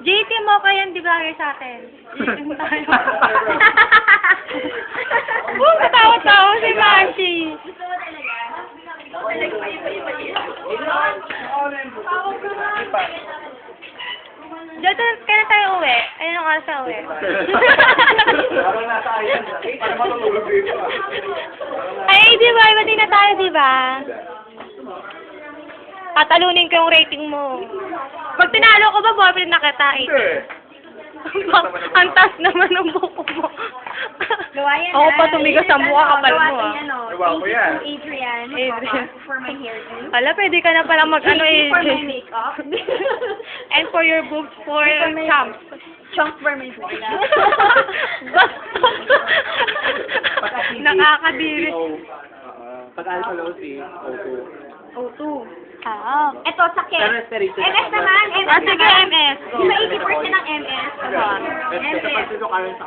JT mo kaya di bagay sa atin. JT mo tayo. Katawa-tawa si Manchi. Dito, kailan tayo uwi? Ayun ang oras na uwi. Ay, di ba? Iba din na tayo, di ba? Tatalunin ko yung rating mo. Pag tinalo ko ba, boyfriend na kita, Ang taas naman ng buko mo. Ako pa tumigas sa mukha, kapal mo, Gawa ko yan. Adrian. Adrian. For my hairdo. Ala, pwede ka na pala mag-ano For my makeup. And for your boobs, for champs. Chunk for my Florida. Nakakadiri. Pag-alpha low si O2. O2. Ah. Ito, sakit. Pero sterito na MS ako. naman. MS Ah, sige, naman. MS. Di ba 80% ng MS? Kapag sino ka rin sa